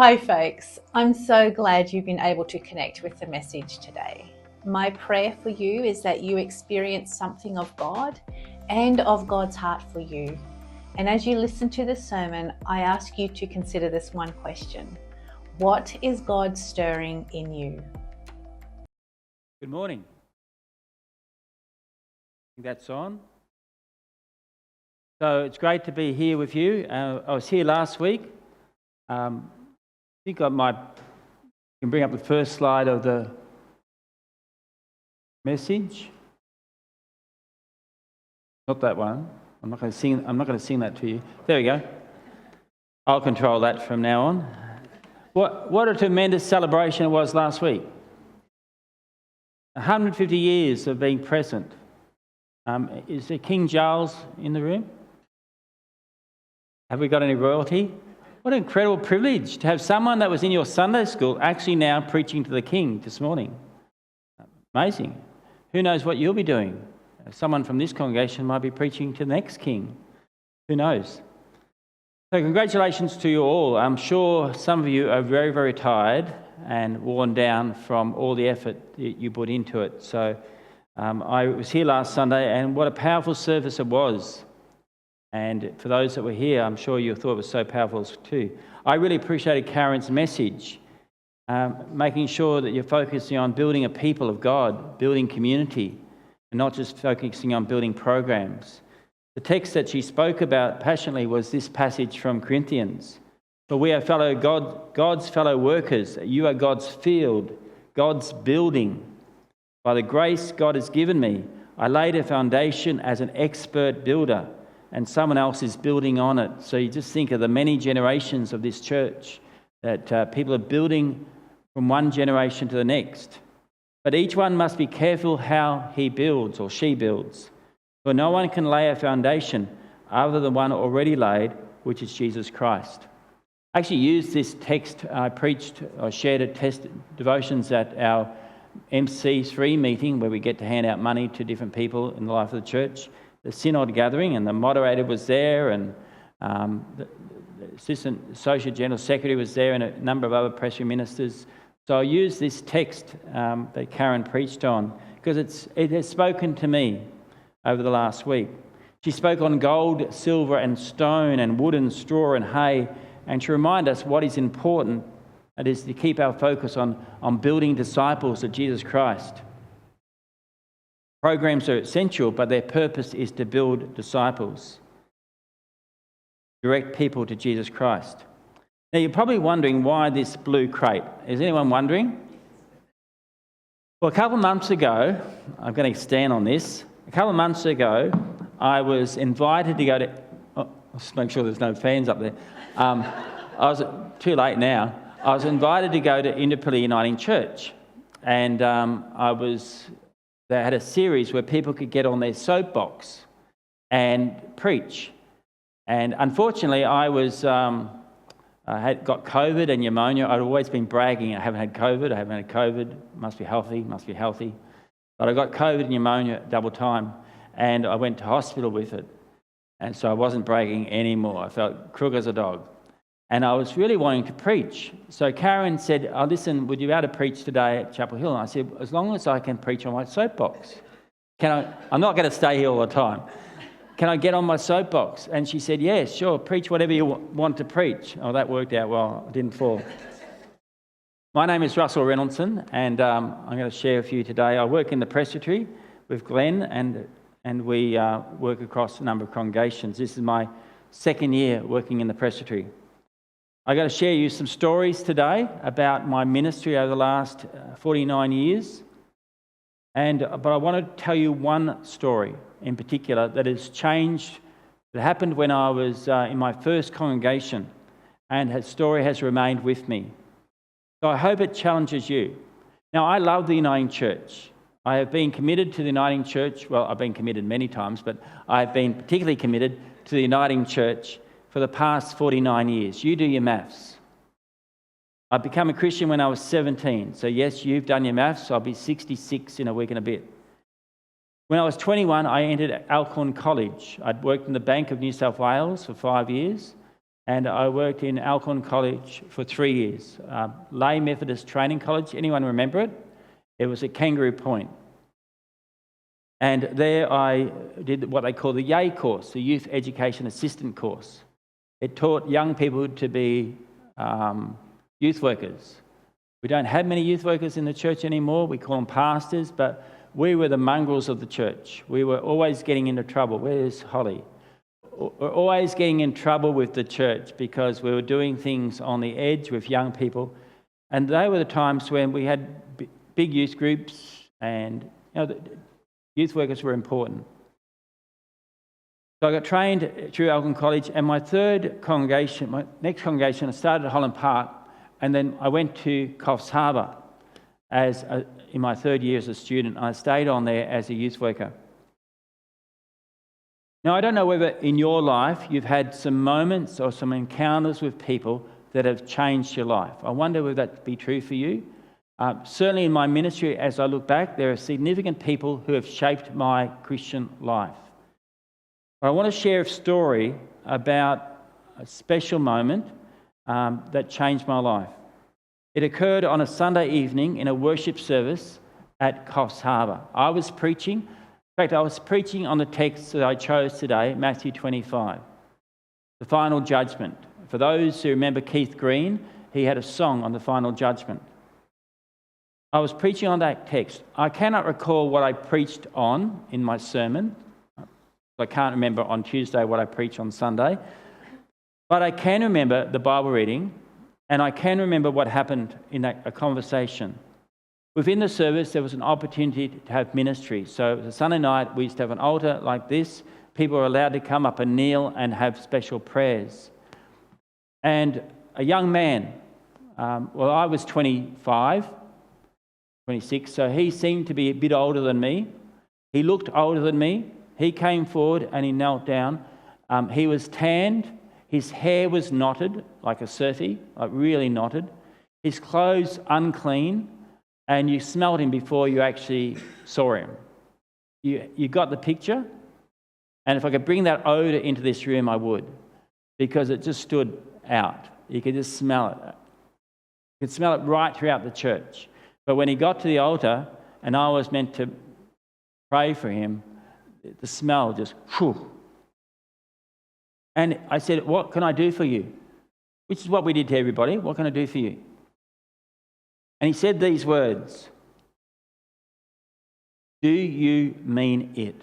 Hi folks, I'm so glad you've been able to connect with the message today. My prayer for you is that you experience something of God and of God's heart for you. And as you listen to the sermon, I ask you to consider this one question. What is God stirring in you? Good morning. That's on. So it's great to be here with you. I was here last week. I think I can bring up the first slide of the message. Not that one. I'm not going to sing that to you. There we go. I'll control that from now on. What a tremendous celebration it was last week. 150 years of being present. Is there King Charles in the room? Have we got any royalty? What an incredible privilege to have someone that was in your Sunday school actually now preaching to the King this morning. Amazing. Who knows what you'll be doing? Someone from this congregation might be preaching to the next King. Who knows? So congratulations to you all. I'm sure some of you are very, very tired and worn down from all the effort that you put into it. So I was here last Sunday, and what a powerful service it was. And for those that were here, I'm sure you thought it was so powerful too. I really appreciated Karen's message, making sure that you're focusing on building a people of God, building community, and not just focusing on building programs. The text that she spoke about passionately was this passage from Corinthians. For we are God's fellow workers. You are God's field, God's building. By the grace God has given me, I laid a foundation as an expert builder, and someone else is building on it. So you just think of the many generations of this church that people are building from one generation to the next. But each one must be careful how he builds or she builds. For no one can lay a foundation other than one already laid, which is Jesus Christ. I actually used this text. I preached or shared devotions at our MC3 meeting, where we get to hand out money to different people in the life of the church. The synod gathering, and the moderator was there, and the assistant associate general secretary was there, and a number of other presbytery ministers. So I used this text that Karen preached on because it has spoken to me over the last week. She spoke on gold, silver and stone and wood and straw and hay, and to remind us what is important, that is to keep our focus on building disciples of Jesus Christ. Programs are essential, but their purpose is to build disciples, direct people to Jesus Christ. Now, you're probably wondering why this blue crate. Is anyone wondering? Well, a couple of months ago, I'm going to stand on this. A couple of months ago, I was invited to go to... let's make sure there's no fans up there. I was too late now. I was invited to go to Independently Uniting Church, and they had a series where people could get on their soapbox and preach. And unfortunately, I had got COVID and pneumonia. I'd always been bragging, I haven't had COVID, must be healthy. But I got COVID and pneumonia double time, and I went to hospital with it. And so I wasn't bragging anymore. I felt crook as a dog. And I was really wanting to preach. So Karen said, listen, would you be able to preach today at Chapel Hill? And I said, as long as I can preach on my soapbox. I'm not going to stay here all the time. Can I get on my soapbox? And she said, yeah, sure, preach whatever you want to preach. Oh, that worked out well. I didn't fall. My name is Russell Reynolds, and I'm going to share with you today. I work in the Presbytery with Glenn, and we work across a number of congregations. This is my second year working in the Presbytery. I'm going to share you some stories today about my ministry over the last 49 years. But I want to tell you one story in particular that has changed, that happened when I was in my first congregation, and her story has remained with me. So I hope it challenges you. Now, I love the Uniting Church. I have been committed to the Uniting Church. Well, I've been committed many times, but I've been particularly committed to the Uniting Church for the past 49 years. You do your maths. I became a Christian when I was 17. So yes, you've done your maths. I'll be 66 in a week and a bit. When I was 21, I entered Alcorn College. I'd worked in the Bank of New South Wales for 5 years, and I worked in Alcorn College for 3 years. Lay Methodist Training College, anyone remember it? It was at Kangaroo Point. And there I did what they call the YAY course, the Youth Education Assistant course. It taught young people to be youth workers. We don't have many youth workers in the church anymore. We call them pastors, but we were the mongrels of the church. We were always getting into trouble. Where's Holly? We're always getting in trouble with the church because we were doing things on the edge with young people. And they were the times when we had big youth groups, and the youth workers were important. So I got trained through Alcorn College, and my next congregation, I started at Holland Park, and then I went to Coffs Harbour in my 3rd year as a student. I stayed on there as a youth worker. Now, I don't know whether in your life you've had some moments or some encounters with people that have changed your life. I wonder whether that be true for you. Certainly in my ministry, as I look back, there are significant people who have shaped my Christian life. But I want to share a story about a special moment that changed my life. It occurred on a Sunday evening in a worship service at Coffs Harbour. I was preaching on the text that I chose today, Matthew 25, the final judgment. For those who remember Keith Green, he had a song on the final judgment. I was preaching on that text. I cannot recall what I preached on in my sermon. I can't remember on Tuesday what I preached on Sunday. But I can remember the Bible reading, and I can remember what happened in a conversation. Within the service, there was an opportunity to have ministry. So it was a Sunday night, we used to have an altar like this. People were allowed to come up and kneel and have special prayers. And a young man, I was 25, 26, so he seemed to be a bit older than me. He looked older than me. He came forward and he knelt down. He was tanned. His hair was knotted, like a surfy, like really knotted. His clothes unclean, and you smelled him before you actually saw him. You got the picture? And if I could bring that odour into this room, I would, because it just stood out. You could just smell it. You could smell it right throughout the church. But when he got to the altar, and I was meant to pray for him, the smell just, whew. And I said, "What can I do for you?" Which is what we did to everybody. "What can I do for you?" And he said these words, "Do you mean it?"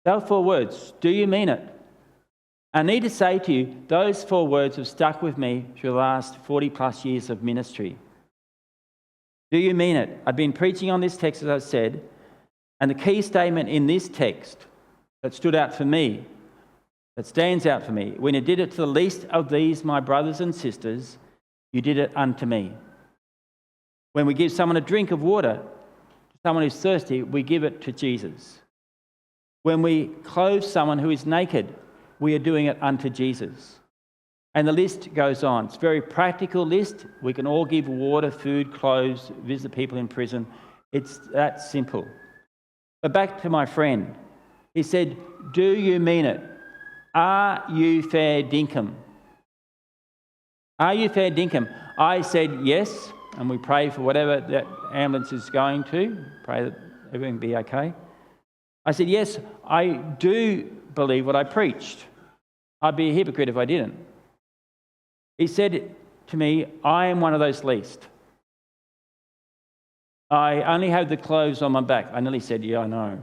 They were 4 words. Do you mean it? I need to say to you, those 4 words have stuck with me through the last 40 plus years of ministry. Do you mean it? I've been preaching on this text, as I said, and the key statement in this text that stood out for me, that stands out for me, when you did it to the least of these, my brothers and sisters, you did it unto me. When we give someone a drink of water, to someone who's thirsty, we give it to Jesus. When we clothe someone who is naked, we are doing it unto Jesus. And the list goes on. It's a very practical list. We can all give water, food, clothes, visit people in prison. It's that simple. But back to my friend. He said, "Do you mean it? Are you fair dinkum? Are you fair dinkum?" I said yes, and we pray for whatever that ambulance is going to. Pray that everything be okay. I said, "Yes, I do believe what I preached. I'd be a hypocrite if I didn't." He said to me, "I am one of those least. I only have the clothes on my back." I nearly said, "Yeah, I know."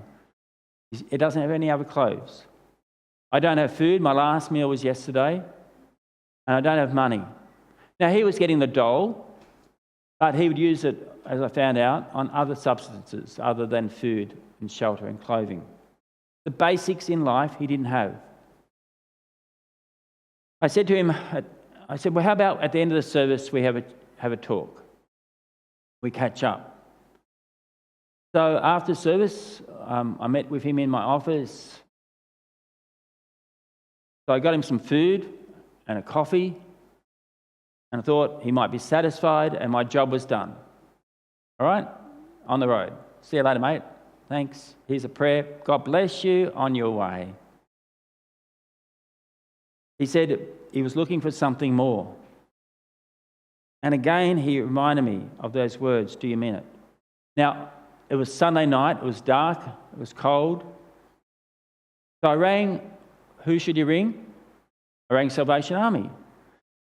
It doesn't have any other clothes. I don't have food. My last meal was yesterday. And I don't have money. Now, he was getting the dole, but he would use it, as I found out, on other substances other than food and shelter and clothing. The basics in life he didn't have. I said to him, "Well, how about at the end of the service we have a talk? We catch up." So after service, I met with him in my office. So I got him some food and a coffee, and I thought he might be satisfied, and my job was done. All right? On the road. "See you later, mate. Thanks. Here's a prayer. God bless you on your way." He said he was looking for something more. And again, he reminded me of those words, do you mean it? Now, it was Sunday night, it was dark, it was cold. So I rang, who should you ring? I rang Salvation Army.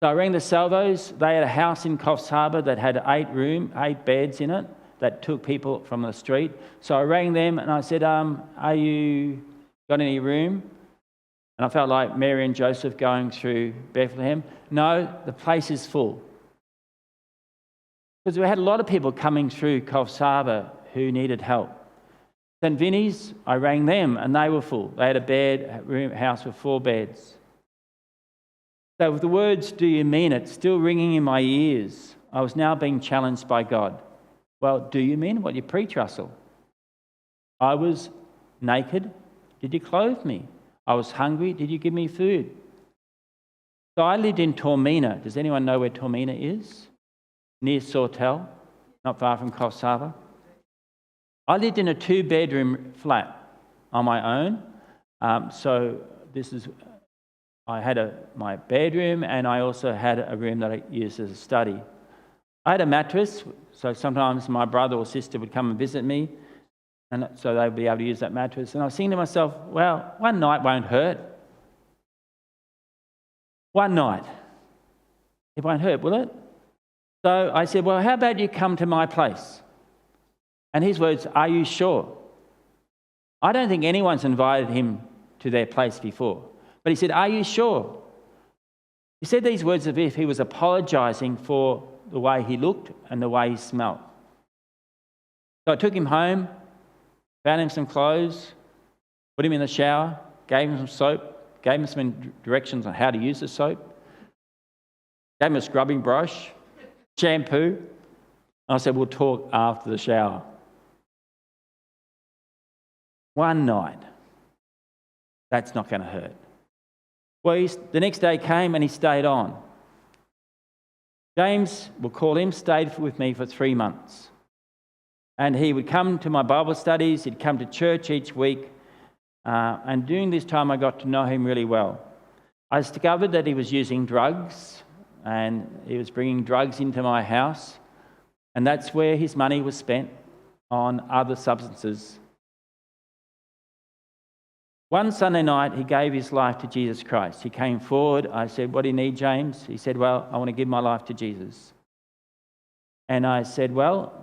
So I rang the Salvos. They had a house in Coffs Harbour that had 8 beds in it that took people from the street. So I rang them and I said, are you got any room? And I felt like Mary and Joseph going through Bethlehem. No, the place is full. Because we had a lot of people coming through Coffs Harbour who needed help. St Vinny's, I rang them and they were full. They had a house with 4 beds. So with the words, do you mean it, still ringing in my ears, I was now being challenged by God. Well, do you mean what you preach, Russell? I was naked. Did you clothe me? I was hungry. Did you give me food? So I lived in Tormina. Does anyone know where Tormina is? Near Sawtell, not far from Coffs Harbour. I lived in a 2-bedroom flat on my own. I had my bedroom and I also had a room that I used as a study. I had a mattress, so sometimes my brother or sister would come and visit me, and so they'd be able to use that mattress. And I was thinking to myself, well, one night won't hurt. One night. It won't hurt, will it? So I said, well, how about you come to my place? And his words, are you sure? I don't think anyone's invited him to their place before. But he said, are you sure? He said these words as if he was apologising for the way he looked and the way he smelt. So I took him home, found him some clothes, put him in the shower, gave him some soap, gave him some directions on how to use the soap, gave him a scrubbing brush, shampoo. And I said, we'll talk after the shower. One night. That's not going to hurt. Well, the next day came and he stayed on. James, we'll call him, stayed with me for 3 months. And he would come to my Bible studies, he'd come to church each week. And during this time, I got to know him really well. I discovered that he was using drugs and he was bringing drugs into my house. And that's where his money was spent, on other substances. One Sunday night, he gave his life to Jesus Christ. He came forward. I said, what do you need, James? He said, well, I want to give my life to Jesus. And I said, well,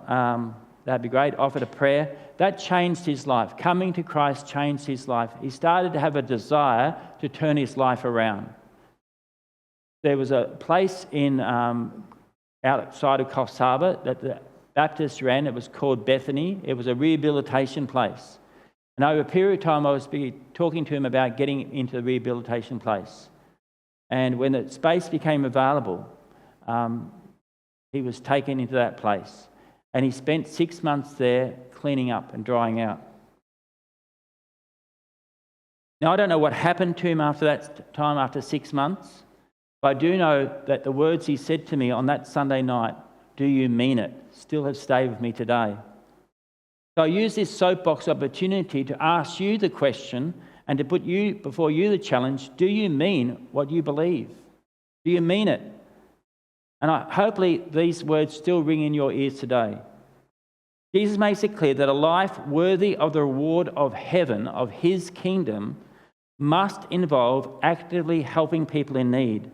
that'd be great. Offered a prayer. That changed his life. Coming to Christ changed his life. He started to have a desire to turn his life around. There was a place in outside of Coffs Harbour that the Baptists ran. It was called Bethany. It was a rehabilitation place. And over a period of time, I was talking to him about getting into the rehabilitation place. And when the space became available, he was taken into that place. And he spent 6 months there cleaning up and drying out. Now, I don't know what happened to him after that time, after 6 months. But I do know that the words he said to me on that Sunday night, do you mean it, still have stayed with me today. So I use this soapbox opportunity to ask you the question and to put you before you the challenge, do you mean what you believe? Do you mean it? And hopefully these words still ring in your ears today. Jesus makes it clear that a life worthy of the reward of heaven, of his kingdom, must involve actively helping people in need.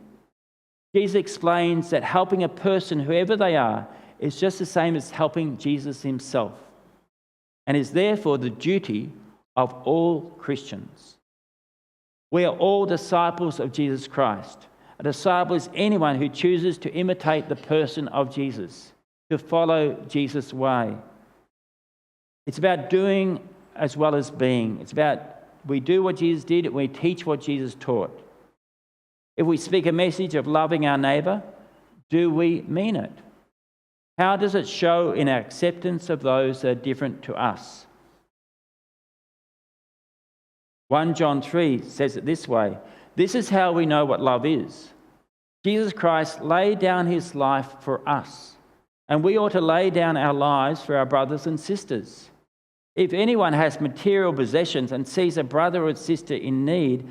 Jesus explains that helping a person, whoever they are, is just the same as helping Jesus himself, and is therefore the duty of all Christians. We are all disciples of Jesus Christ. A disciple is anyone who chooses to imitate the person of Jesus, to follow Jesus' way. It's about doing as well as being. It's about we do what Jesus did and we teach what Jesus taught. If we speak a message of loving our neighbour, do we mean it? How does it show in our acceptance of those that are different to us? 1 John 3 says it this way, this is how we know what love is. Jesus Christ laid down his life for us, and we ought to lay down our lives for our brothers and sisters. If anyone has material possessions and sees a brother or sister in need,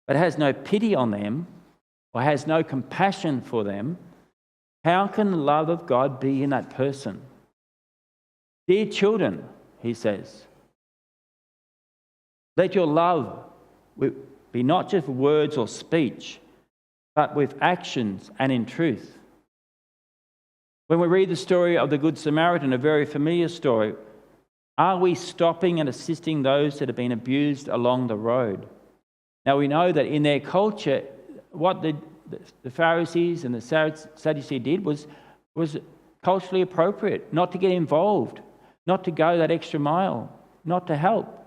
but has no pity on them, or has no compassion for them, how can the love of God be in that person? Dear children, he says, let your love be not just words or speech, but with actions and in truth. When we read the story of the Good Samaritan, a very familiar story, are we stopping and assisting those that have been abused along the road? Now we know that in their culture, what the Pharisees and the Sadducees did was culturally appropriate, not to get involved, not to go that extra mile, not to help.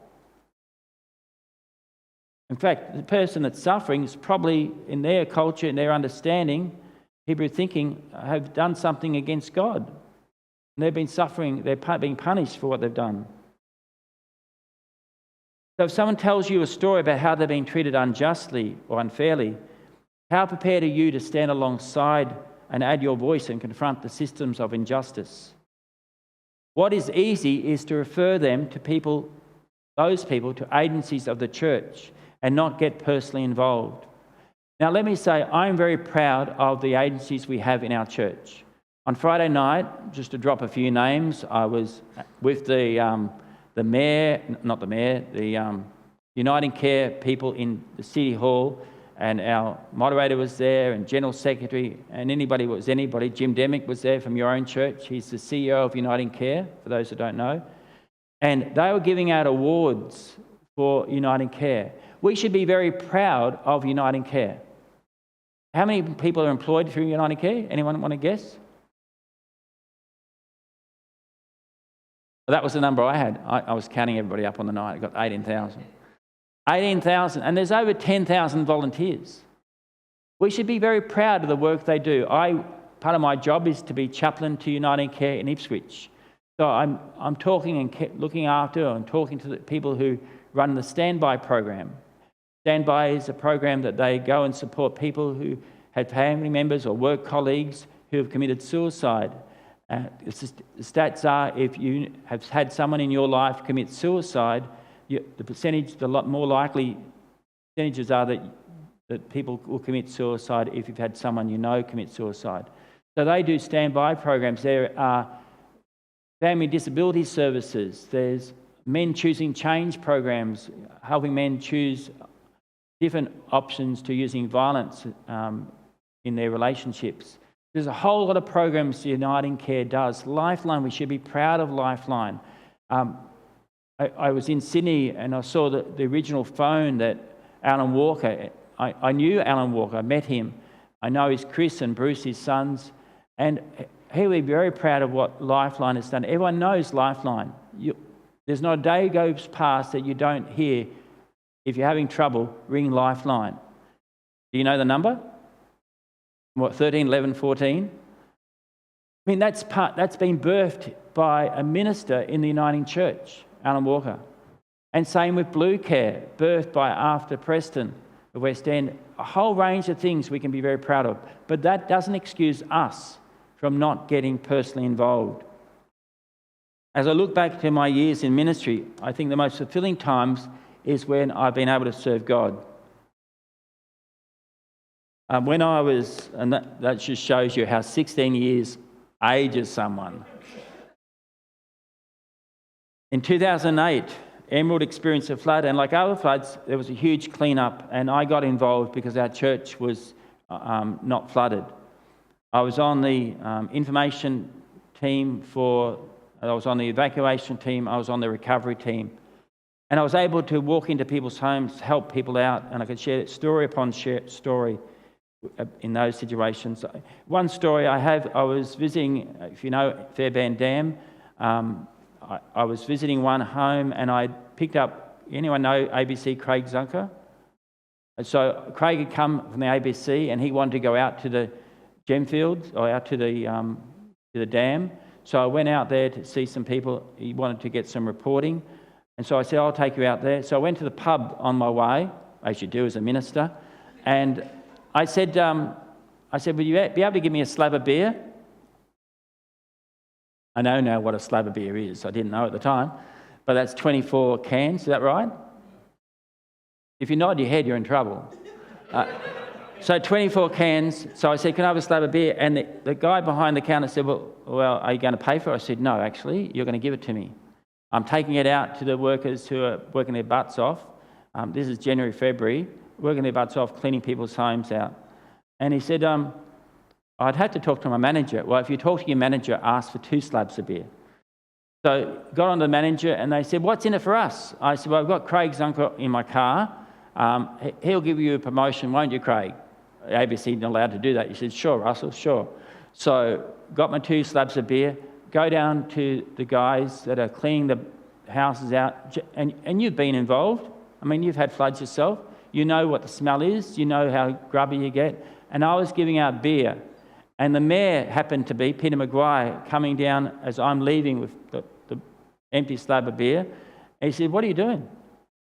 In fact, the person that's suffering is probably, in their culture, in their understanding, Hebrew thinking, have done something against God. And they've been suffering, they're being punished for what they've done. So if someone tells you a story about how they're being treated unjustly or unfairly, how prepared are you to stand alongside and add your voice and confront the systems of injustice? What is easy is to refer them to those people to agencies of the church and not get personally involved. Now let me say, I'm very proud of the agencies we have in our church. On Friday night, just to drop a few names, I was with the Uniting Care people in the City Hall, and our moderator was there, and General Secretary, and anybody. Jim Demick was there from your own church. He's the CEO of Uniting Care, for those who don't know. And they were giving out awards for Uniting Care. We should be very proud of Uniting Care. How many people are employed through Uniting Care? Anyone want to guess? Well, that was the number I had. I was counting everybody up on the night. I got 18,000. 18,000, and there's over 10,000 volunteers. We should be very proud of the work they do. Part of my job is to be chaplain to Uniting Care in Ipswich. So I'm talking and looking after and talking to the people who run the Standby program. Standby is a program that they go and support people who have family members or work colleagues who have committed suicide. The stats are, if you have had someone in your life commit suicide, the more likely percentages are that people will commit suicide if you've had someone you know commit suicide. So they do standby programs. There are family disability services. There's men choosing change programs, helping men choose different options to using violence in their relationships. There's a whole lot of programs Uniting Care does. Lifeline, we should be proud of Lifeline. I was in Sydney and I saw the original phone that Alan Walker, I knew Alan Walker, I met him. I know he's Chris and Bruce, his sons, and he will be very proud of what Lifeline has done. Everyone knows Lifeline. There's not a day goes past that you don't hear, if you're having trouble, ring Lifeline. Do you know the number? 13, 11, 14? I mean, that's been birthed by a minister in the Uniting Church, Alan Walker. And same with Blue Care, birthed by After Preston, the West End. A whole range of things we can be very proud of. But that doesn't excuse us from not getting personally involved. As I look back to my years in ministry, I think the most fulfilling times is when I've been able to serve God. When I was, and that just shows you how 16 years ages someone. In 2008, Emerald experienced a flood, and like other floods, there was a huge clean-up, and I got involved because our church was not flooded. I was on the information team I was on the evacuation team, I was on the recovery team, and I was able to walk into people's homes, help people out, and I could share story upon story in those situations. One story I was visiting, if you know Fairbairn Dam, I was visiting one home and I picked up, anyone know ABC Craig Zunker? And so Craig had come from the ABC and he wanted to go out to the Gemfields or out to the dam. So I went out there to see some people. He wanted to get some reporting. And so I said, I'll take you out there. So I went to the pub on my way, as you do as a minister, and I said, will you be able to give me a slab of beer? I know now what a slab of beer is. I didn't know at the time. But that's 24 cans, is that right? If you nod your head, you're in trouble. So 24 cans. So I said, can I have a slab of beer? And the guy behind the counter said, well, are you going to pay for it? I said, no, actually, you're going to give it to me. I'm taking it out to the workers who are working their butts off. This is January, February, working their butts off, cleaning people's homes out. And he said, I'd have to talk to my manager. Well, if you talk to your manager, ask for 2 slabs of beer. So got on to the manager and they said, what's in it for us? I said, well, I've got Craig's uncle in my car. He'll give you a promotion, won't you, Craig? ABC not allowed to do that. He said, sure, Russell, sure. So got my 2 slabs of beer, go down to the guys that are cleaning the houses out. And you've been involved. I mean, you've had floods yourself. You know what the smell is. You know how grubby you get. And I was giving out beer. And the mayor happened to be, Peter Maguire, coming down as I'm leaving with the empty slab of beer. And he said, what are you doing?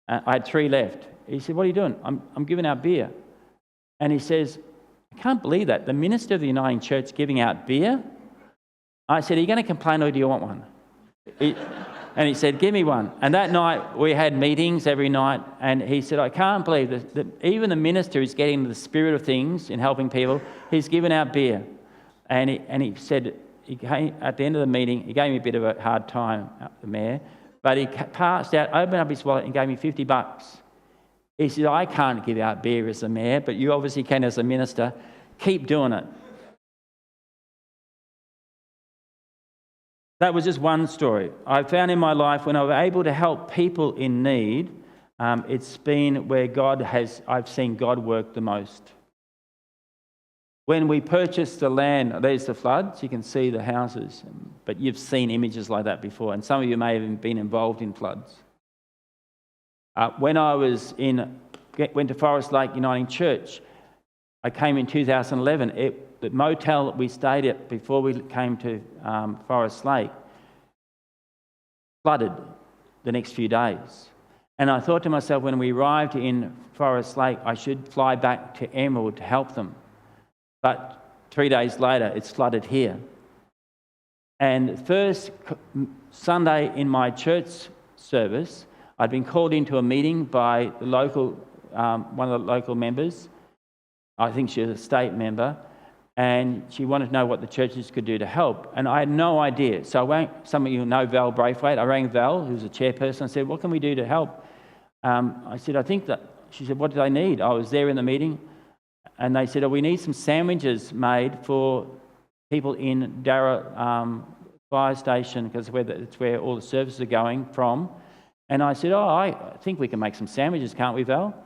I had 3 left. He said, what are you doing? I'm giving out beer. And he says, I can't believe that. The minister of the Uniting Church giving out beer? I said, are you going to complain or do you want one? And he said, give me one. And that night we had meetings every night. And he said, I can't believe that even the minister is getting the spirit of things in helping people. He's given out beer. And he said, at the end of the meeting, he gave me a bit of a hard time, the mayor, but he passed out, opened up his wallet and gave me $50. He said, I can't give out beer as the mayor, but you obviously can as a minister. Keep doing it. That was just one story. I found in my life when I was able to help people in need, it's been where I've seen God work the most. When we purchased the land, there's the floods, you can see the houses, but you've seen images like that before, and some of you may have even been involved in floods. When I went to Forest Lake Uniting Church, I came in 2011. The motel that we stayed at before we came to Forest Lake flooded the next few days. And I thought to myself, when we arrived in Forest Lake, I should fly back to Emerald to help them. But 3 days later, it's flooded here. And the first Sunday in my church service, I'd been called into a meeting by the local, one of the local members. I think she was a state member. And she wanted to know what the churches could do to help. And I had no idea. So some of you know Val Braithwaite. I rang Val, who's a chairperson. I said, what can we do to help? I said, I think that... She said, what do they need? I was there in the meeting. And they said, we need some sandwiches made for people in Darra fire station, because it's where all the services are going from. And I said, I think we can make some sandwiches, can't we, Val?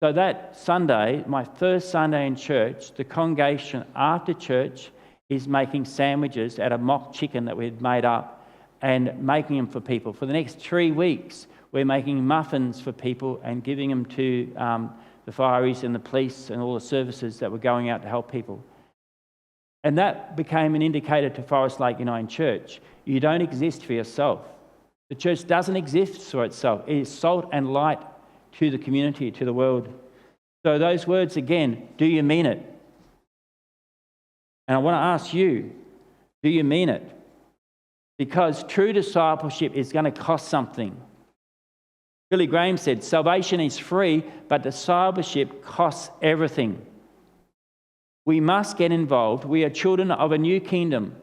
So that Sunday, my first Sunday in church, the congregation after church is making sandwiches out of mock chicken that we had made up and making them for people. For the next 3 weeks, we're making muffins for people and giving them to the fireys and the police and all the services that were going out to help people. And that became an indicator to Forest Lake Uniting Church. You don't exist for yourself. The church doesn't exist for itself. It is salt and light to the community, to the world. So those words again, do you mean it? And I want to ask you, do you mean it? Because true discipleship is going to cost something. Billy Graham said, salvation is free, but discipleship costs everything. We must get involved. We are children of a new kingdom.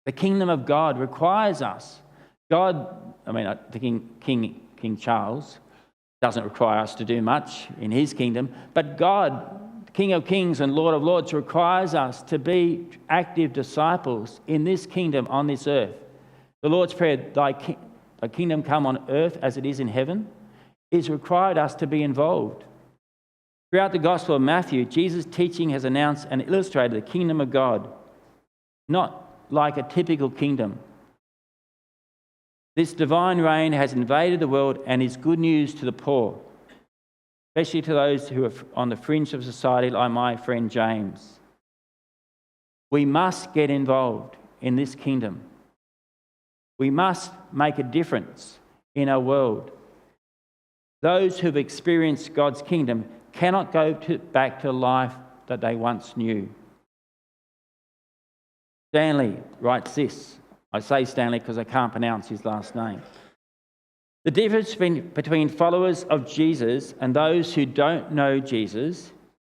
The kingdom of God requires us. King Charles doesn't require us to do much in his kingdom, but God, King of Kings and Lord of Lords, requires us to be active disciples in this kingdom on this earth. The Lord's Prayer, thy kingdom come on earth as it is in heaven, is required us to be involved. Throughout the Gospel of Matthew, Jesus' teaching has announced and illustrated the kingdom of God, not like a typical kingdom. This divine reign has invaded the world and is good news to the poor, especially to those who are on the fringe of society, like my friend James. We must get involved in this kingdom. We must make a difference in our world. Those who've experienced God's kingdom cannot go back to life that they once knew. Stanley writes this. I say Stanley because I can't pronounce his last name. The difference between followers of Jesus and those who don't know Jesus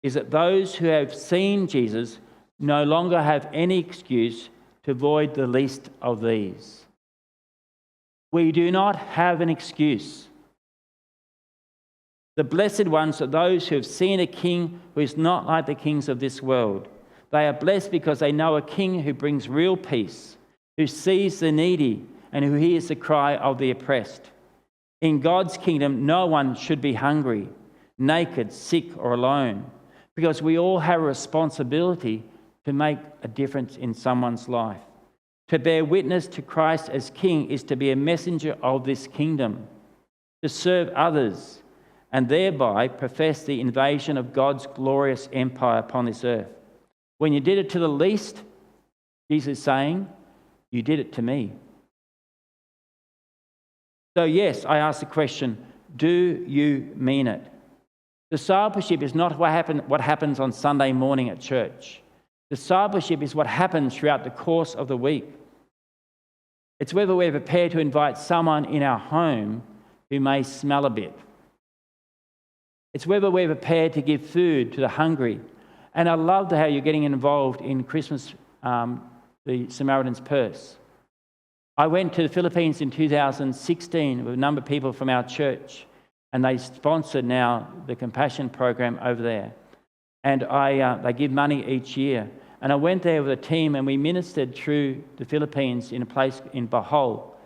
is that those who have seen Jesus no longer have any excuse to avoid the least of these. We do not have an excuse. The blessed ones are those who have seen a king who is not like the kings of this world. They are blessed because they know a king who brings real peace, who sees the needy and who hears the cry of the oppressed. In God's kingdom, no one should be hungry, naked, sick, or alone, because we all have a responsibility to make a difference in someone's life. To bear witness to Christ as King is to be a messenger of this kingdom, to serve others, and thereby profess the invasion of God's glorious empire upon this earth. When you did it to the least, Jesus is saying, you did it to me. So yes, I ask the question, do you mean it? Discipleship is not what happens on Sunday morning at church. Discipleship is what happens throughout the course of the week. It's whether we're prepared to invite someone in our home who may smell a bit. It's whether we're prepared to give food to the hungry. And I love how you're getting involved in Christmas, the Samaritan's Purse. I went to the Philippines in 2016 with a number of people from our church, and they sponsor now the Compassion program over there. And they give money each year. And I went there with a team, and we ministered through the Philippines in a place in Bohol,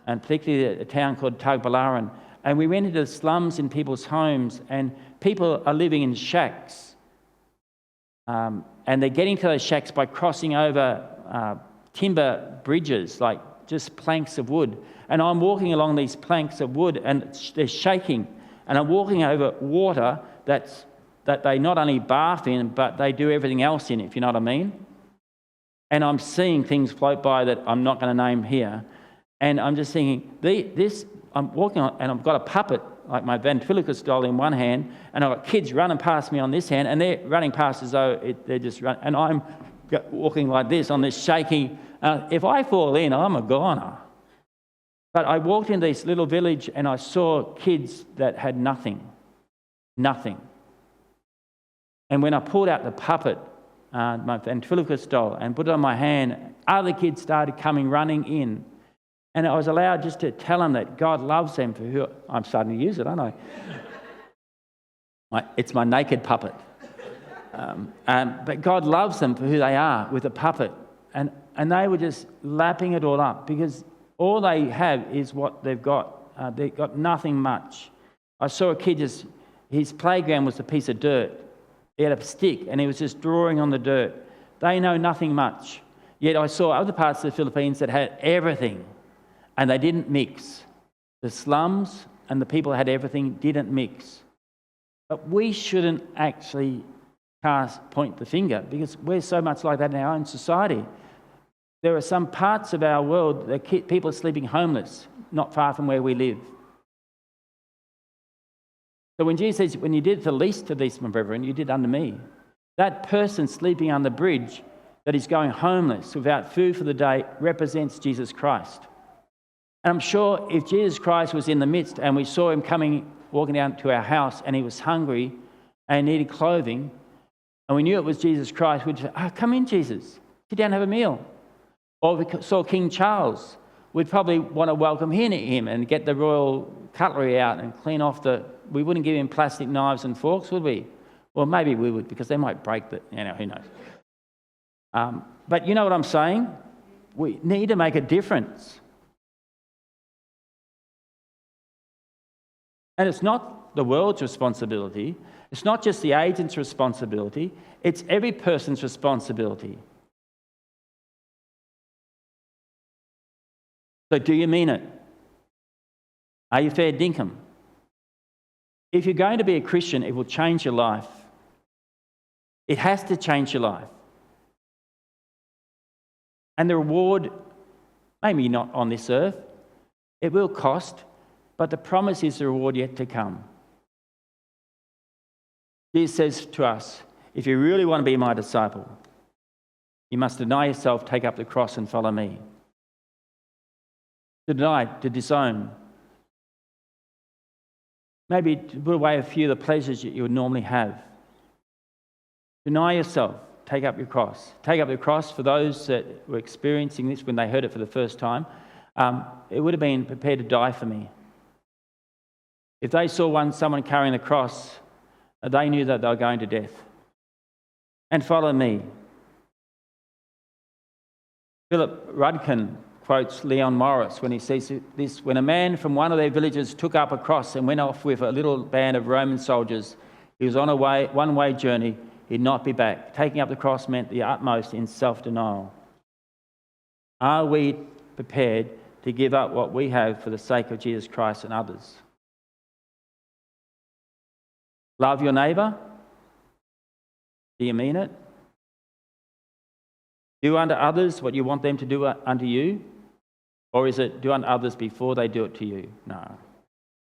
and particularly a town called Tagbilaran. And we went into the slums in people's homes, and people are living in shacks. And they're getting to those shacks by crossing over timber bridges, like just planks of wood. And I'm walking along these planks of wood, and they're shaking. And I'm walking over water that they not only bath in, but they do everything else in, if you know what I mean. And I'm seeing things float by that I'm not going to name here. And I'm just thinking, I'm walking on, and I've got a puppet, like my ventriloquist doll in one hand, and I've got kids running past me on this hand, and they're running past as though they're just running. And I'm walking like this on this shaky. If I fall in, I'm a goner. But I walked into this little village, and I saw kids that had nothing. Nothing. And when I pulled out the puppet, my ventriloquist doll, and put it on my hand, other kids started coming running in. And I was allowed just to tell them that God loves them for who... I'm starting to use it, aren't I? It's my naked puppet. But God loves them for who they are with a puppet. And they were just lapping it all up because all they have is what they've got. They've got nothing much. I saw a kid his playground was a piece of dirt. He had a stick and he was just drawing on the dirt. They know nothing much. Yet I saw other parts of the Philippines that had everything. And they didn't mix. The slums and the people that had everything didn't mix. But we shouldn't actually point the finger because we're so much like that in our own society. There are some parts of our world that people are sleeping homeless, not far from where we live. So when Jesus says, when you did it to the least of these, my brethren, you did unto me. That person sleeping on the bridge that is going homeless without food for the day represents Jesus Christ. And I'm sure if Jesus Christ was in the midst and we saw him walking down to our house and he was hungry and needed clothing, and we knew it was Jesus Christ, we'd say, come in, Jesus. Sit down and have a meal. Or if we saw King Charles, we'd probably want to welcome him and get the royal cutlery out and clean off we wouldn't give him plastic knives and forks, would we? Well, maybe we would because they might break who knows. But you know what I'm saying? We need to make a difference. And it's not the world's responsibility. It's not just the agent's responsibility. It's every person's responsibility. So do you mean it? Are you fair dinkum? If you're going to be a Christian, it will change your life. It has to change your life. And the reward, maybe not on this earth, it will cost, but the promise is the reward yet to come. Jesus says to us, if you really want to be my disciple, you must deny yourself, take up the cross and follow me. To deny, to disown. Maybe to put away a few of the pleasures that you would normally have. Deny yourself. Take up your cross. Take up your cross for those that were experiencing this when they heard it for the first time. It would have been prepared to die for me. If they saw someone carrying the cross, they knew that they were going to death. And follow me. Philip Rudkin quotes Leon Morris when he says this: when a man from one of their villages took up a cross and went off with a little band of Roman soldiers, he was on a one-way journey. He'd not be back. Taking up the cross meant the utmost in self-denial. Are we prepared to give up what we have for the sake of Jesus Christ and others? Love your neighbour? Do you mean it? Do unto others what you want them to do unto you? Or is it do unto others before they do it to you? No.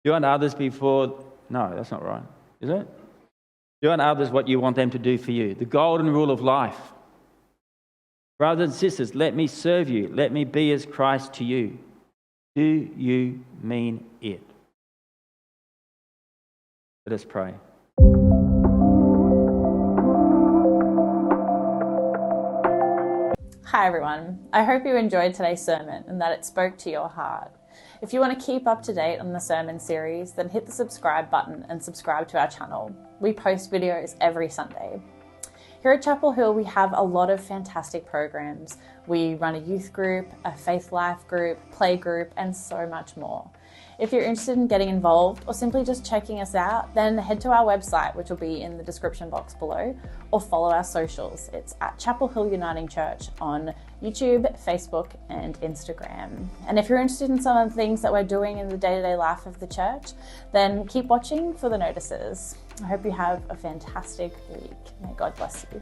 Do unto others before... No, that's not right. Is it? Do unto others what you want them to do for you. The golden rule of life. Brothers and sisters, let me serve you. Let me be as Christ to you. Do you mean it? Let us pray. Hi everyone, I hope you enjoyed today's sermon and that it spoke to your heart. If you want to keep up to date on the sermon series, then hit the subscribe button and subscribe to our channel. We post videos every Sunday. Here at Chapel Hill, we have a lot of fantastic programs. We run a youth group, a faith life group, play group, and so much more. If you're interested in getting involved or simply just checking us out, then head to our website, which will be in the description box below, or follow our socials. It's at Chapel Hill Uniting Church on YouTube, Facebook, and Instagram. And if you're interested in some of the things that we're doing in the day-to-day life of the church, then keep watching for the notices. I hope you have a fantastic week. May God bless you.